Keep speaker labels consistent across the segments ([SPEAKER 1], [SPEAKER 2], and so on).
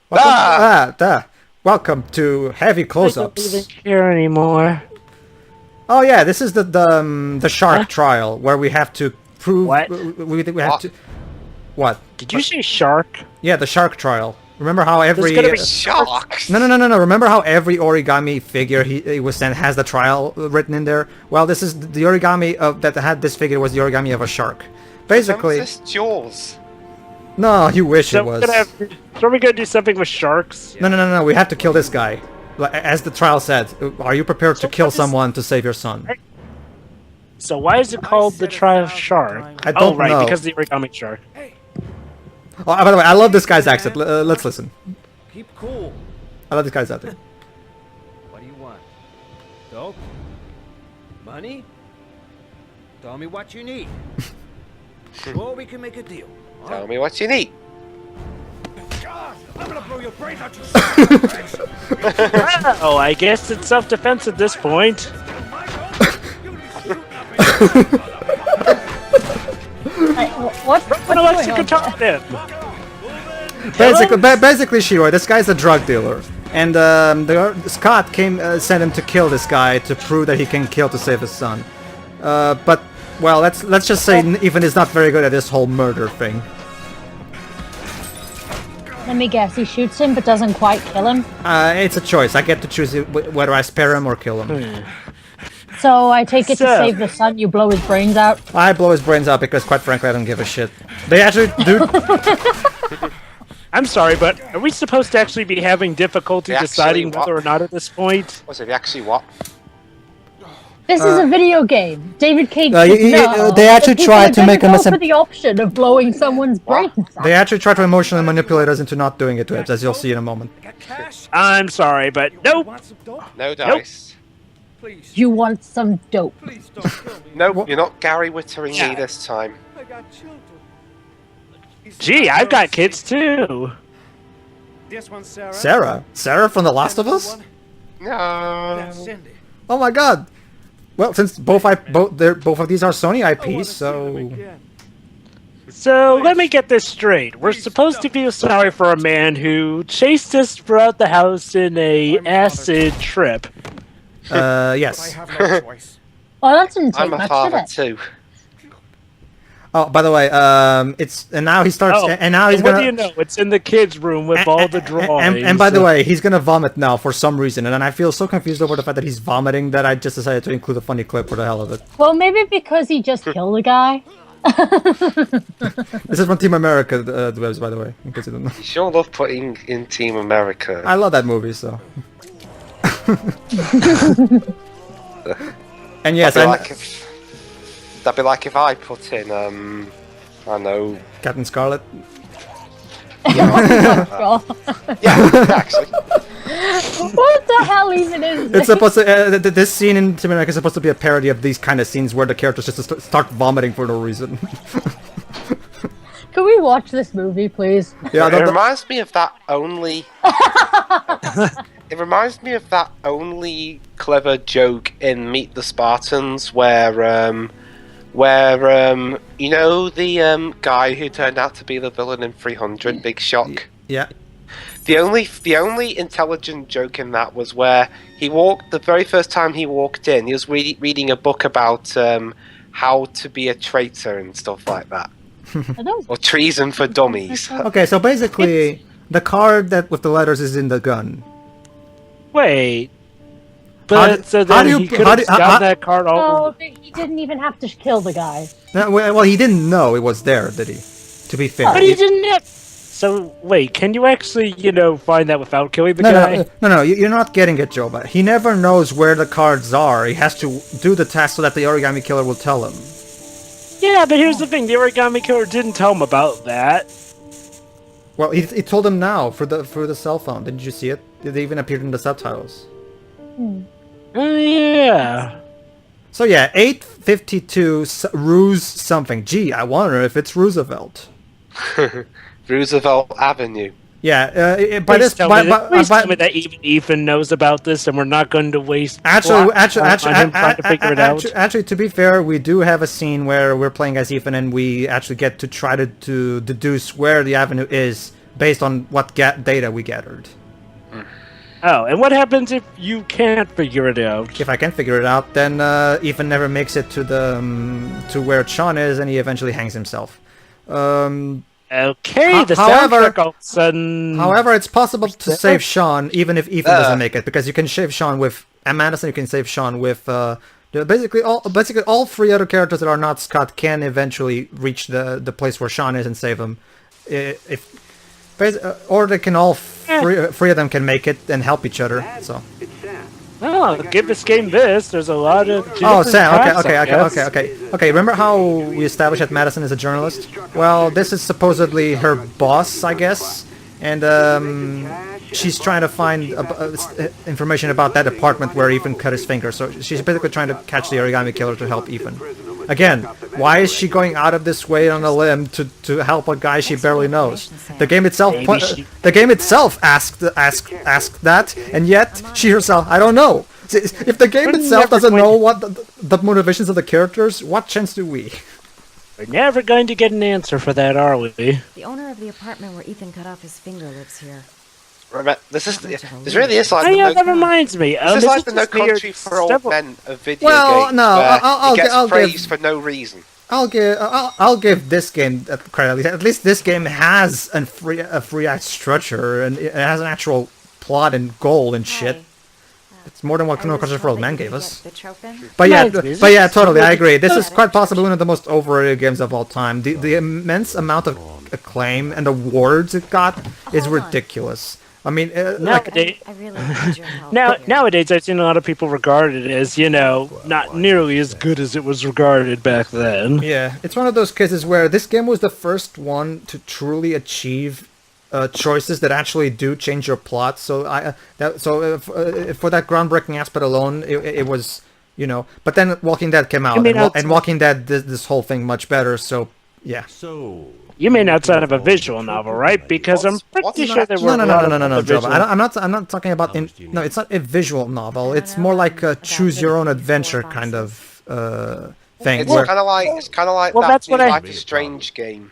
[SPEAKER 1] Welcome to heavy
[SPEAKER 2] I don't
[SPEAKER 1] close-ups.
[SPEAKER 2] even care anymore.
[SPEAKER 1] Oh yeah, this is the shark trial where we have to prove
[SPEAKER 2] What?
[SPEAKER 1] we have to. What?
[SPEAKER 2] Did you say shark?
[SPEAKER 1] Yeah, the shark trial. Remember how every
[SPEAKER 2] There's gonna be
[SPEAKER 3] Sharks.
[SPEAKER 1] no. Remember how every origami figure he was sent has the trial written in there? Well, this is the origami that had this figure was the origami of a shark. Basically,
[SPEAKER 3] This Jaws.
[SPEAKER 1] no, you wish
[SPEAKER 2] So
[SPEAKER 1] it was.
[SPEAKER 2] are we gonna do something with sharks?
[SPEAKER 1] No. We have to kill this guy. As the trial said, are you prepared to kill someone to save your son?
[SPEAKER 2] So why is it called the trial of shark?
[SPEAKER 1] I don't know.
[SPEAKER 2] Because the origami shark.
[SPEAKER 1] Oh, by the way, I love this guy's accent. Let's listen.
[SPEAKER 4] Keep cool.
[SPEAKER 1] I love this guy's accent.
[SPEAKER 4] What do you want? Dope? Money? Tell me what you need. Or we can make a deal.
[SPEAKER 3] Tell me what you need.
[SPEAKER 4] I'm gonna blow your brains out, you
[SPEAKER 2] Oh, I guess it's self-defense at this point.
[SPEAKER 5] What's
[SPEAKER 2] Run
[SPEAKER 5] going
[SPEAKER 2] electric
[SPEAKER 5] on?
[SPEAKER 2] guitar then.
[SPEAKER 1] Basically, Shiro, this guy's a drug dealer, and Scott sent him to kill this guy to prove that he can kill to save his son. But well, let's just say even is not very good at this whole murder thing.
[SPEAKER 5] Let me guess, he shoots him but doesn't quite kill him.
[SPEAKER 1] It's a choice. I get to choose whether I spare him or kill him.
[SPEAKER 5] So I take it to
[SPEAKER 2] So-
[SPEAKER 5] save the son, you blow his brains out.
[SPEAKER 1] I blow his brains out because, quite frankly, I don't give a shit. They actually do.
[SPEAKER 2] I'm sorry, but are we supposed to actually be having difficulty
[SPEAKER 3] Actually,
[SPEAKER 2] deciding
[SPEAKER 3] what?
[SPEAKER 2] whether or not at this point?
[SPEAKER 3] Was it actually what?
[SPEAKER 5] This is a video game. David Cage
[SPEAKER 1] y-
[SPEAKER 5] should
[SPEAKER 1] y-
[SPEAKER 5] know
[SPEAKER 1] they actually
[SPEAKER 5] that people
[SPEAKER 1] tried
[SPEAKER 5] are
[SPEAKER 1] to make
[SPEAKER 5] gonna
[SPEAKER 1] him
[SPEAKER 5] go
[SPEAKER 1] a sim-
[SPEAKER 5] for the option of blowing someone's brains out.
[SPEAKER 1] They actually try to emotionally manipulate us into not doing it to us, as you'll see in a moment.
[SPEAKER 4] got cash?
[SPEAKER 2] I'm sorry, but nope.
[SPEAKER 4] Want some dope?
[SPEAKER 3] No dice.
[SPEAKER 4] Please.
[SPEAKER 5] You want some dope.
[SPEAKER 4] Please don't kill me.
[SPEAKER 3] No, you're not Gary Wittering
[SPEAKER 2] Yeah.
[SPEAKER 3] me this time.
[SPEAKER 4] I got children.
[SPEAKER 2] Gee, I've got kids too.
[SPEAKER 4] This one, Sarah.
[SPEAKER 1] Sarah from The Last of Us?
[SPEAKER 3] No.
[SPEAKER 4] That's Cindy.
[SPEAKER 1] Oh my god! Well, since both of these are Sony
[SPEAKER 4] I wanna
[SPEAKER 1] IPs,
[SPEAKER 4] see them
[SPEAKER 1] so
[SPEAKER 4] again.
[SPEAKER 2] So let me get this straight. We're supposed to feel sorry for a man who chased us throughout the house in a acid trip.
[SPEAKER 4] I
[SPEAKER 1] yes.
[SPEAKER 4] have no choice.
[SPEAKER 5] Oh, that didn't take
[SPEAKER 3] I'm a
[SPEAKER 5] much,
[SPEAKER 3] father
[SPEAKER 5] did it?
[SPEAKER 3] too.
[SPEAKER 1] Oh, by the way, now he starts,
[SPEAKER 2] Oh,
[SPEAKER 1] and now he's
[SPEAKER 2] what
[SPEAKER 1] gonna.
[SPEAKER 2] do you know? It's in the kids' room with all the drawings.
[SPEAKER 1] And by the way, he's gonna vomit now for some reason, and then I feel so confused over the fact that he's vomiting that I just decided to include a funny clip for the hell of it.
[SPEAKER 5] Well, maybe because he just killed a guy.
[SPEAKER 1] This is from Team America, the webs, by the way, in case you don't know.
[SPEAKER 3] You sure love putting in Team America.
[SPEAKER 1] I love that movie, so. And yes,
[SPEAKER 3] That'd be like if I put in I know.
[SPEAKER 1] Captain Scarlet.
[SPEAKER 5] God.
[SPEAKER 3] Yeah, actually.
[SPEAKER 5] What the hell even is this?
[SPEAKER 1] It's supposed to. This scene in Team America is supposed to be a parody of these kind of scenes where the characters just start vomiting for no reason.
[SPEAKER 5] Can we watch this movie, please?
[SPEAKER 1] Yeah,
[SPEAKER 3] It reminds me of that only. It reminds me of that only clever joke in Meet the Spartans where you know the guy who turned out to be the villain in 300, Big Shock.
[SPEAKER 1] yeah.
[SPEAKER 3] The only intelligent joke in that was where the very first time he walked in, he was reading a book about how to be a traitor and stuff like that,
[SPEAKER 5] I don't.
[SPEAKER 3] or treason for dummies.
[SPEAKER 1] Okay, so basically, the card that with the letters is in the gun.
[SPEAKER 2] Wait.
[SPEAKER 1] How
[SPEAKER 2] But
[SPEAKER 1] do-
[SPEAKER 2] so
[SPEAKER 1] how
[SPEAKER 2] then
[SPEAKER 1] do you-
[SPEAKER 2] he could
[SPEAKER 1] how
[SPEAKER 2] have
[SPEAKER 1] do-
[SPEAKER 2] gotten
[SPEAKER 1] how-
[SPEAKER 2] that card all.
[SPEAKER 5] Oh, he didn't even have to kill the guy.
[SPEAKER 1] No, well, he didn't know it was there, did he? To be fair.
[SPEAKER 2] But he didn't have. So wait, can you actually, find that without killing the guy?
[SPEAKER 1] No, you're not getting it, Joe. But he never knows where the cards are. He has to do the task so that the Origami Killer will tell him.
[SPEAKER 2] Yeah, but here's the thing: the Origami Killer didn't tell him about that.
[SPEAKER 1] Well, he told him now for the cell phone. Didn't you see it? It even appeared in the subtitles.
[SPEAKER 2] Oh yeah.
[SPEAKER 1] So yeah, 852 ruse something. Gee, I wonder if it's Roosevelt.
[SPEAKER 3] Roosevelt Avenue.
[SPEAKER 1] Yeah, by
[SPEAKER 2] Please
[SPEAKER 1] this,
[SPEAKER 2] tell
[SPEAKER 1] by,
[SPEAKER 2] me
[SPEAKER 1] by,
[SPEAKER 2] that, please
[SPEAKER 1] by,
[SPEAKER 2] tell me that even Ethan knows about this, and we're not going to waste.
[SPEAKER 1] Actually,
[SPEAKER 2] plot on him trying to figure it out.
[SPEAKER 1] actually, to be fair, we do have a scene where we're playing as Ethan, and we actually get to try to deduce where the avenue is based on what data we gathered.
[SPEAKER 2] Oh, and what happens if you can't figure it out?
[SPEAKER 1] If I can figure it out, then Ethan never makes it to the to where Sean is, and he eventually hangs himself.
[SPEAKER 2] Okay, the soundtrack all of a sudden...
[SPEAKER 1] However, it's possible to save Sean even if Ethan doesn't make it, because you can save Sean with Madison. You can save Sean with basically all 3 other characters that are not Scott can eventually reach the place where Sean is and save him. Or they can all 3 of them can make it and help each other. So.
[SPEAKER 2] Oh, give this game this. There's a lot of.
[SPEAKER 1] Oh, Sam. Okay. Remember how we established that Madison is a journalist? Well, this is supposedly her boss, I guess, and she's trying to find information about that apartment where Ethan cut his finger. So she's basically trying to catch the Origami Killer to help Ethan. Again, why is she going out of this way on a limb to help a guy she barely knows? The game itself asked that, and yet she herself, I don't know. If the game itself doesn't know what the motivations of the characters, what chance do we?
[SPEAKER 2] We're never going to get an answer for that, are we?
[SPEAKER 6] The owner of the apartment where Ethan cut off his finger lives here.
[SPEAKER 3] This really is like
[SPEAKER 2] oh yeah, that reminds me.
[SPEAKER 3] This is like the No Country for Old Men of video games.
[SPEAKER 1] No,
[SPEAKER 3] I'll get praised for no reason.
[SPEAKER 1] I'll give this game credit. At least this game has a free act structure, and it has an actual plot and goal and shit. It's more than what No Country for Old Men gave us. But yeah, totally, I agree. This is quite possibly one of the most overrated games of all time. The immense amount of acclaim and awards it got is ridiculous. I mean,
[SPEAKER 2] nowadays, nowadays I've seen a lot of people regard it as, not nearly as good as it was regarded back then.
[SPEAKER 1] Yeah, it's one of those cases where this game was the first one to truly achieve choices that actually do change your plot. So for that groundbreaking aspect alone, it was, But then Walking Dead came out, and Walking Dead did this whole thing much better. So yeah.
[SPEAKER 2] You mean outside of a visual novel, right? Because I'm pretty sure there were
[SPEAKER 1] no, Joe. I'm not talking about. No, it's not a visual novel. It's more like a choose your own adventure kind of thing.
[SPEAKER 3] It's kind of like that Life is Strange game.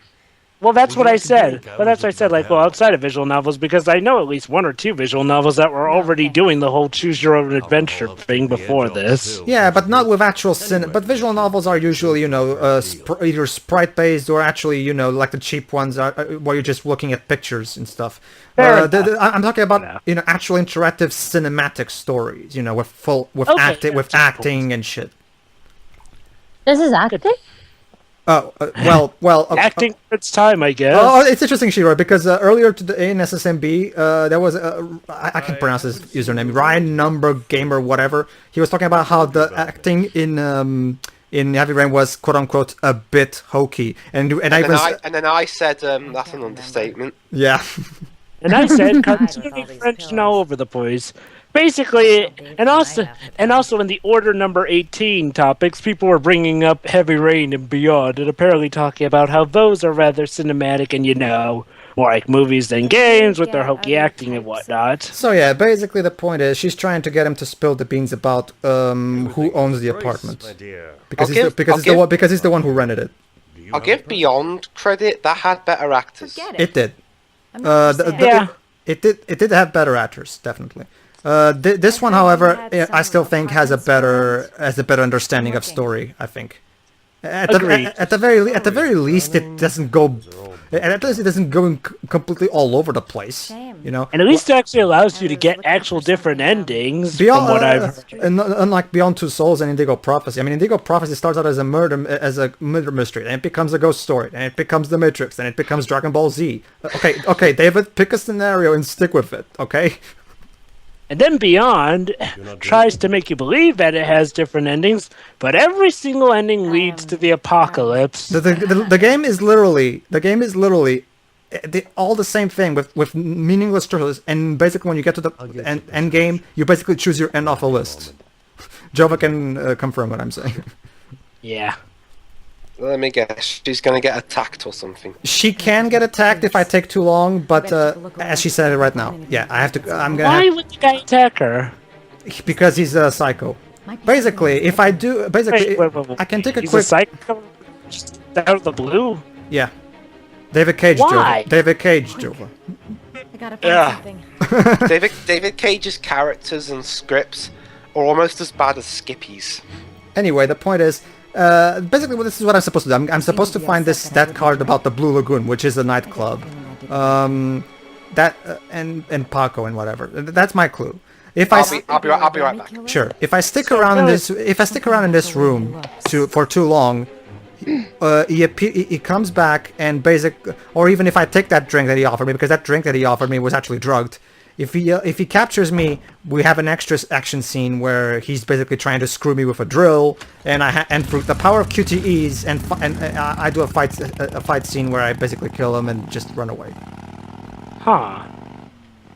[SPEAKER 2] Well, that's what I said. But that's what I said, outside of visual novels, because I know at least 1 or 2 visual novels that were already doing the whole choose-your-own-adventure thing before this.
[SPEAKER 1] Yeah, but not with actual But visual novels are usually, either sprite-based or actually, like the cheap ones where you're just looking at pictures and stuff. I'm talking about, actual interactive cinematic stories, with acting and shit.
[SPEAKER 5] This is acting?
[SPEAKER 2] Acting for its time, I guess.
[SPEAKER 1] Oh, it's interesting, Shiro, because earlier today in SSMB, there was I can't pronounce his username, Ryan Number Gamer, whatever. He was talking about how the acting in Heavy Rain was quote unquote a bit hokey, and then
[SPEAKER 3] I said that's an understatement.
[SPEAKER 1] Yeah.
[SPEAKER 2] And I said cartoony French and all over the place. Basically, and also in the Order number 18 topics, people were bringing up Heavy Rain and Beyond, and apparently talking about how those are rather cinematic and, more like movies than games with their hokey acting and whatnot.
[SPEAKER 1] So yeah, basically the point is she's trying to get him to spill the beans about who owns the apartment, because he's the one who rented it.
[SPEAKER 3] I'll give Beyond credit. That had better actors.
[SPEAKER 1] It did. It did have better actors, definitely. This one, however, I still think has a better understanding of story. I think. At the very least, it doesn't go. At least it doesn't go completely all over the place. And
[SPEAKER 2] at least it actually allows you to get actual different endings.
[SPEAKER 1] Beyond,
[SPEAKER 2] from what I've heard.
[SPEAKER 1] Unlike Beyond Two Souls and Indigo Prophecy. I mean, Indigo Prophecy starts out as a murder mystery, and it becomes a ghost story, and it becomes The Matrix, and it becomes Dragon Ball Z. Okay, David, pick a scenario and stick with it. Okay.
[SPEAKER 2] And then Beyond tries to make you believe that it has different endings, but every single ending leads to the apocalypse.
[SPEAKER 1] The game is literally all the same thing with meaningless stories, and basically when you get to the end game, you basically choose your end off a list. Jova can confirm what I'm saying.
[SPEAKER 2] Yeah.
[SPEAKER 3] Let me guess. She's gonna get attacked or something.
[SPEAKER 1] She can get attacked if I take too long, but as she said it right now, yeah, I have to.
[SPEAKER 2] Why would the guy attack her?
[SPEAKER 1] Because he's a psycho. Basically, if I do, wait. I can take a
[SPEAKER 2] He's
[SPEAKER 1] quick.
[SPEAKER 2] a psycho just out of the blue.
[SPEAKER 1] Yeah. David Cage,
[SPEAKER 2] Why?
[SPEAKER 1] Jova. David Cage, Jova.
[SPEAKER 6] I gotta find
[SPEAKER 2] Yeah.
[SPEAKER 6] something.
[SPEAKER 3] David Cage's characters and scripts are almost as bad as Skippy's.
[SPEAKER 1] Anyway, the point is, basically, this is what I'm supposed to do. I'm supposed to find that card about the Blue Lagoon, which is a nightclub. And Paco and whatever. That's my clue. If
[SPEAKER 3] I'll be right back.
[SPEAKER 1] Sure. If I stick around in this room for too long, he comes back and or even if I take that drink that he offered me, because that drink that he offered me was actually drugged. If he captures me, we have an extra action scene where he's basically trying to screw me with a drill, and through the power of QTEs and I do a fight scene where I basically kill him and just run away.
[SPEAKER 2] Huh.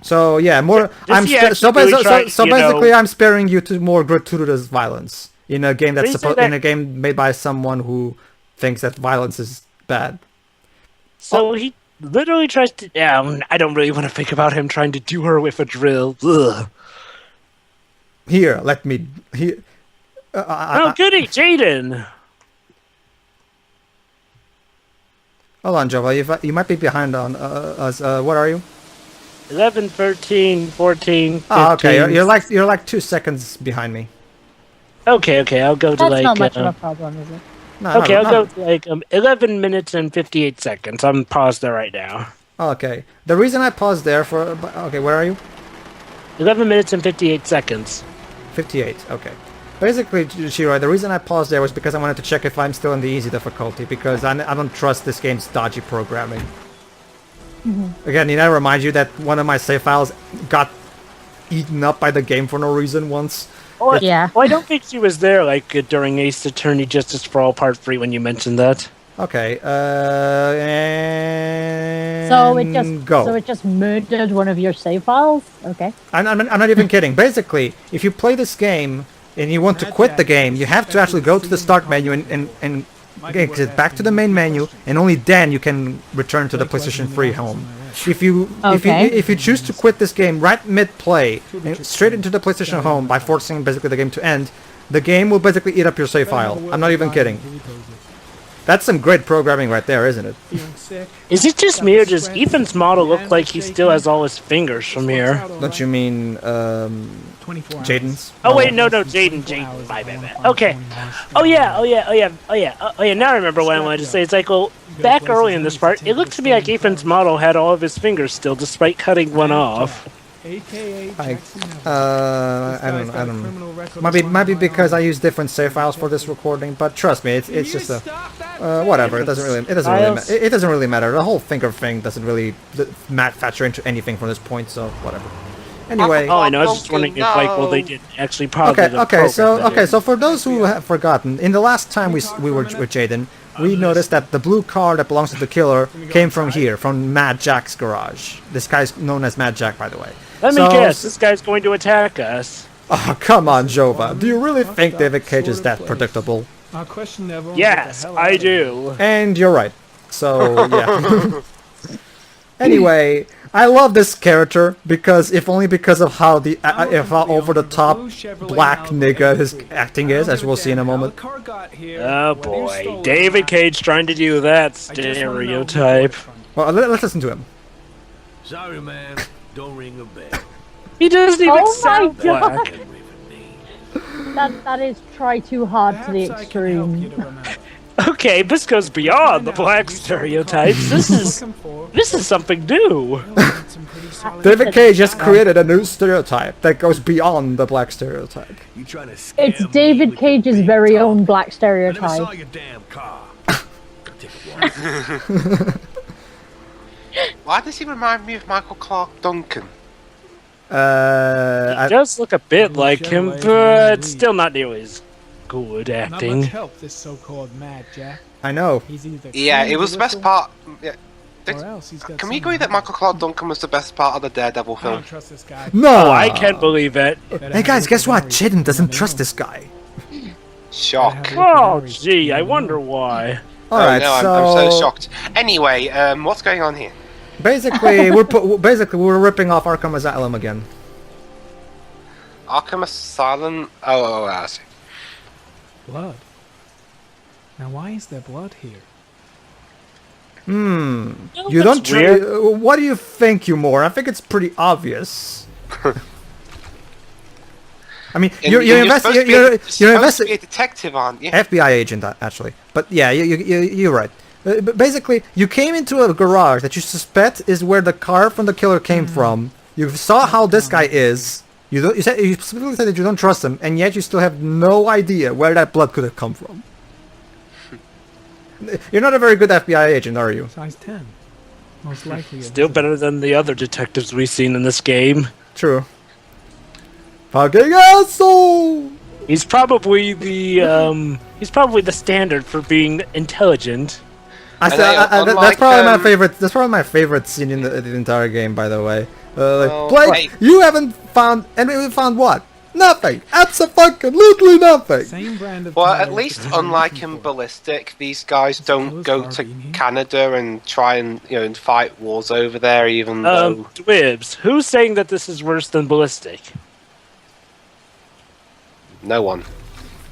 [SPEAKER 1] So yeah, more. Basically, I'm sparing you to more gratuitous violence in a game in a game made by someone who thinks that violence is bad.
[SPEAKER 2] So he literally tries to. Yeah, I don't really want to think about him trying to do her with a drill. Ugh.
[SPEAKER 1] Here, let me. Here.
[SPEAKER 2] Goody, Jaden.
[SPEAKER 1] Hold on, Jova. You might be behind on us. What are you?
[SPEAKER 2] 11, 13, 14, 15.
[SPEAKER 1] Oh, okay. You're like 2 seconds behind me.
[SPEAKER 2] Okay. I'll go to
[SPEAKER 5] That's not much of a problem, is it?
[SPEAKER 1] No,
[SPEAKER 2] I'll go to like 11 minutes and 58 seconds. I'm paused there right now.
[SPEAKER 1] Okay. The reason I paused there for... Okay, where are you?
[SPEAKER 2] 11 minutes and 58 seconds.
[SPEAKER 1] 58, okay. Basically, Shiro, the reason I paused there was because I wanted to check if I'm still in the easy difficulty, because I don't trust this game's dodgy programming. Again, I remind you that one of my save files got eaten up by the game for no reason once.
[SPEAKER 5] Yeah.
[SPEAKER 2] Well, I don't think she was there like during Ace Attorney Justice for All Part 3 when you mentioned that.
[SPEAKER 1] Okay, and
[SPEAKER 5] So it just murdered one of your save files? Okay.
[SPEAKER 1] I'm not even kidding. Basically, if you play this game and you want to quit the game, you have to actually go to the start menu and get back to the main menu, and only then you can return to the PlayStation 3 home. If you choose to quit this game right mid-play and straight into the PlayStation home by forcing basically the game to end, the game will basically eat up your save file. I'm not even kidding. That's some great programming right there, isn't it?
[SPEAKER 2] Is it just me, or does Ethan's model look like he still has all his fingers from here?
[SPEAKER 1] Don't you mean Jaden's?
[SPEAKER 2] Oh wait, no, Jaden, my bad. Okay. Oh yeah. Now I remember what I wanted to say. It's like, well, back early in this part, it looked to me like Ethan's model had all of his fingers still, despite cutting one off.
[SPEAKER 1] I don't know. Might be because I use different save files for this recording, but trust me, it's just a whatever. It doesn't really matter. The whole finger thing doesn't really factor into anything from this point, so whatever. Anyway.
[SPEAKER 2] Oh, I know. I was just wondering if they did actually pause.
[SPEAKER 1] Okay. So for those who have forgotten, in the last time we were with Jaden, we noticed that the blue car that belongs to the killer came from here, from Mad Jack's garage. This guy's known as Mad Jack, by the way.
[SPEAKER 2] Let me guess, this guy's going to attack us.
[SPEAKER 1] Oh, come on, Jova. Do you really think David Cage is that predictable?
[SPEAKER 2] Yes, I do.
[SPEAKER 1] And you're right. So, yeah. Anyway, I love this character because, if only because of how how over the top black nigga his acting is, as we'll see in a moment.
[SPEAKER 2] Oh boy, David Cage trying to do that stereotype.
[SPEAKER 1] Well, let's listen to him.
[SPEAKER 4] Sorry, man. Don't ring a bell.
[SPEAKER 2] He doesn't even sound
[SPEAKER 5] God.
[SPEAKER 2] black.
[SPEAKER 5] That is try too hard to the extreme.
[SPEAKER 2] Okay, this goes beyond the black stereotypes. This is something new.
[SPEAKER 1] David Cage just created a new stereotype that goes beyond the black stereotype.
[SPEAKER 5] It's David Cage's very own black stereotype.
[SPEAKER 3] Why does he remind me of Michael Clark Duncan?
[SPEAKER 2] He does look a bit like him, but still not nearly as good acting.
[SPEAKER 7] Help this so-called Mad Jack.
[SPEAKER 1] I know.
[SPEAKER 3] Yeah, it was the best part. Yeah. Can we agree
[SPEAKER 7] got
[SPEAKER 3] that Michael Clark Duncan was the best part of the Daredevil
[SPEAKER 7] I
[SPEAKER 3] film?
[SPEAKER 7] don't trust this guy.
[SPEAKER 1] No!
[SPEAKER 2] Oh, I can't believe it.
[SPEAKER 1] Hey guys, guess what? Jaden doesn't trust this guy.
[SPEAKER 3] Shock.
[SPEAKER 2] Oh, gee, I wonder why.
[SPEAKER 1] Alright,
[SPEAKER 3] no, I'm so shocked. Anyway, what's going on here?
[SPEAKER 1] Basically, we're ripping off Arkham Asylum again.
[SPEAKER 3] Arkham Asylum? Oh, I see.
[SPEAKER 7] Blood. Now why is there blood here?
[SPEAKER 1] You don't. What do you think, you more? I think it's pretty obvious. I mean, you're supposed to
[SPEAKER 3] be a detective, aren't you?
[SPEAKER 1] FBI agent, actually. But yeah, you're right. Basically, you came into a garage that you suspect is where the car from the killer came from. You saw how this guy is. You specifically said that you don't trust him, and yet you still have no idea where that blood could have come from. You're not a very good FBI agent, are you?
[SPEAKER 7] Size 10. Most likely.
[SPEAKER 2] Still better than the other detectives we've seen in this game.
[SPEAKER 1] True. Fucking asshole!
[SPEAKER 2] He's probably the standard for being intelligent.
[SPEAKER 1] That's probably my favorite. That's probably my favorite scene in the entire game, by the way. Blake, you haven't found, and we found what? Nothing. Absolutely nothing.
[SPEAKER 7] Same brand of
[SPEAKER 3] well, at least unlike in Ballistic, these guys don't go to Canada and try and and fight wars over there. Even though
[SPEAKER 2] Dwibs, who's saying that this is worse than Ballistic?
[SPEAKER 3] No one.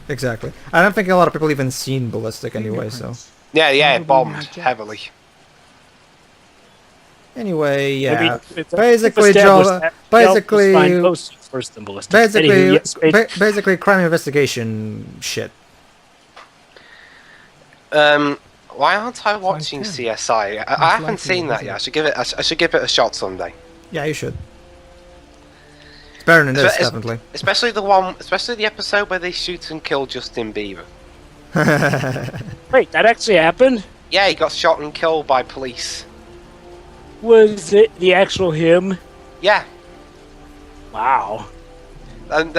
[SPEAKER 1] Exactly. I don't think a lot of people even seen Ballistic anyway. So.
[SPEAKER 3] Yeah, it bombed heavily.
[SPEAKER 1] Anyway, yeah.
[SPEAKER 2] Basically,
[SPEAKER 1] basically, crime investigation shit.
[SPEAKER 3] Why aren't I watching CSI? I haven't seen that yet. I should give it a shot someday.
[SPEAKER 1] Yeah, you should. It's better than this, definitely.
[SPEAKER 3] Especially the episode where they shoot and kill Justin Bieber.
[SPEAKER 2] Wait, that actually happened?
[SPEAKER 3] Yeah, he got shot and killed by police.
[SPEAKER 2] Was it the actual him?
[SPEAKER 3] Yeah.
[SPEAKER 2] Wow.
[SPEAKER 3] And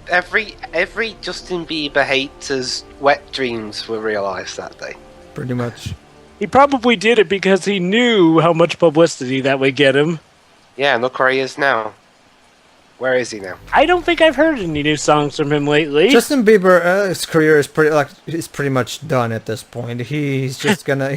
[SPEAKER 3] every Justin Bieber hater's wet dreams were realised that day.
[SPEAKER 1] Pretty much.
[SPEAKER 2] He probably did it because he knew how much publicity that would get him.
[SPEAKER 3] Yeah, look where he is now. Where is he now?
[SPEAKER 2] I don't think I've heard any new songs from him lately.
[SPEAKER 1] Justin Bieber's career is pretty much done at this point. He's just gonna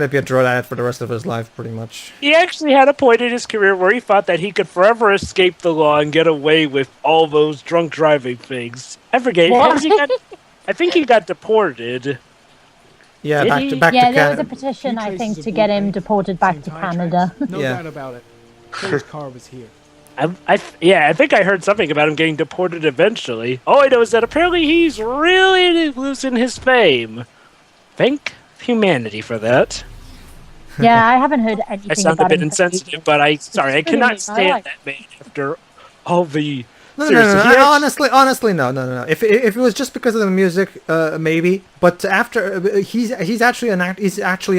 [SPEAKER 1] be a drug addict for the rest of his life, pretty much.
[SPEAKER 2] He actually had a point in his career where he thought that he could forever escape the law and get away with all those drunk driving things. I forget. I think he got deported.
[SPEAKER 1] Yeah, back to
[SPEAKER 5] Canada.
[SPEAKER 1] Canada.
[SPEAKER 5] There was a petition, I think, to get him deported back to Canada.
[SPEAKER 7] No doubt about it. His car was here.
[SPEAKER 2] I think I heard something about him getting deported eventually. All I know is that apparently he's really losing his fame. Thank humanity for that.
[SPEAKER 5] Yeah, I haven't heard anything
[SPEAKER 2] I sound
[SPEAKER 5] about
[SPEAKER 2] a bit
[SPEAKER 5] him.
[SPEAKER 2] insensitive, but I cannot stand that man after all the...
[SPEAKER 1] No. Honestly, no. If it was just because of the music, maybe. But after he's actually an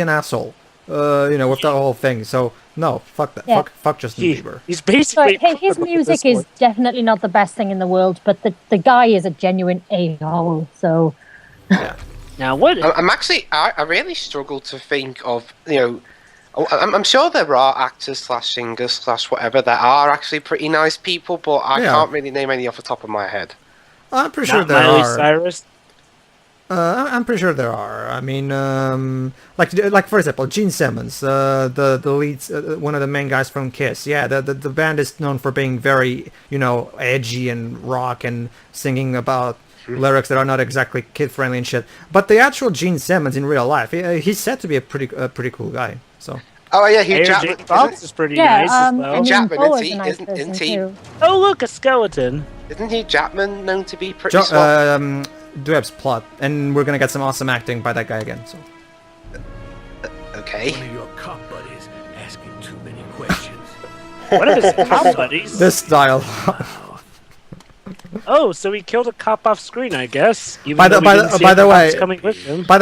[SPEAKER 1] asshole. With that whole thing. So no, fuck that.
[SPEAKER 5] Yeah.
[SPEAKER 1] Fuck Justin Bieber.
[SPEAKER 2] He's basically...
[SPEAKER 5] his music is definitely not the best thing in the world, but the guy is a genuine a-hole. So.
[SPEAKER 1] Yeah.
[SPEAKER 2] Now what?
[SPEAKER 3] I really struggle to think of I'm sure there are actors / singers / whatever that are actually pretty nice people, but I can't really name any off the top of my head.
[SPEAKER 1] I'm pretty sure there
[SPEAKER 2] Miley
[SPEAKER 1] are.
[SPEAKER 2] Cyrus.
[SPEAKER 1] I'm pretty sure there are. I mean, like for example, Gene Simmons, the lead, one of the main guys from Kiss. Yeah, the band is known for being very, edgy and rock and singing about lyrics that are not exactly kid friendly and shit. But the actual Gene Simmons in real life, he's said to be a pretty cool guy. So.
[SPEAKER 3] Oh yeah, Hugh Jackman
[SPEAKER 2] is pretty nice as well.
[SPEAKER 3] Jackman, isn't he?
[SPEAKER 2] Oh look, a skeleton.
[SPEAKER 3] Isn't Hugh Jackman known to be pretty swell?
[SPEAKER 1] Dweb's plot, and we're gonna get some awesome acting by that guy again. So.
[SPEAKER 3] Okay.
[SPEAKER 4] One of your cop buddies asking too many questions.
[SPEAKER 2] What are his cop buddies?
[SPEAKER 1] This dialogue.
[SPEAKER 2] Oh, so he killed a cop off screen, I guess.
[SPEAKER 1] By the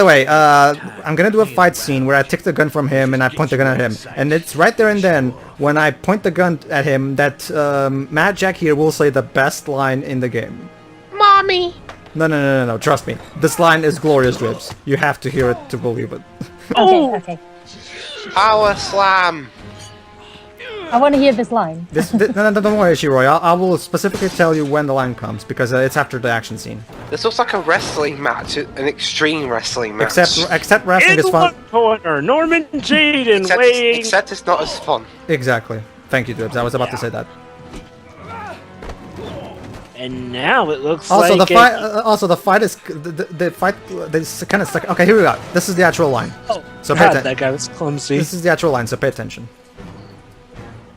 [SPEAKER 1] way, I'm gonna do a fight scene where I take the gun from him and I point the gun at him, and it's right there and then when I point the gun at him that Mad Jack here will say the best line in the game.
[SPEAKER 3] Mommy.
[SPEAKER 1] No. Trust me, this line is glorious, Dribs. You have to hear it to believe it.
[SPEAKER 5] Okay.
[SPEAKER 3] Power slam.
[SPEAKER 5] I want to hear this line.
[SPEAKER 1] No, don't worry, Shiroy. I will specifically tell you when the line comes because it's after the action scene.
[SPEAKER 3] This looks like a wrestling match, an extreme wrestling match.
[SPEAKER 1] Except wrestling is fun.
[SPEAKER 2] Corner, Norman Jaden weighing.
[SPEAKER 3] Except it's not as fun.
[SPEAKER 1] Exactly. Thank you, Dribs. I was about to say that.
[SPEAKER 2] And now it looks
[SPEAKER 1] Also,
[SPEAKER 2] like
[SPEAKER 1] the fight. Also, the fight is the fight. This kind of stuck. Okay, here we go. This is the actual line.
[SPEAKER 2] Oh,
[SPEAKER 1] So pay
[SPEAKER 2] God,
[SPEAKER 1] attention.
[SPEAKER 2] that guy was clumsy.
[SPEAKER 1] This is the actual line. So pay attention.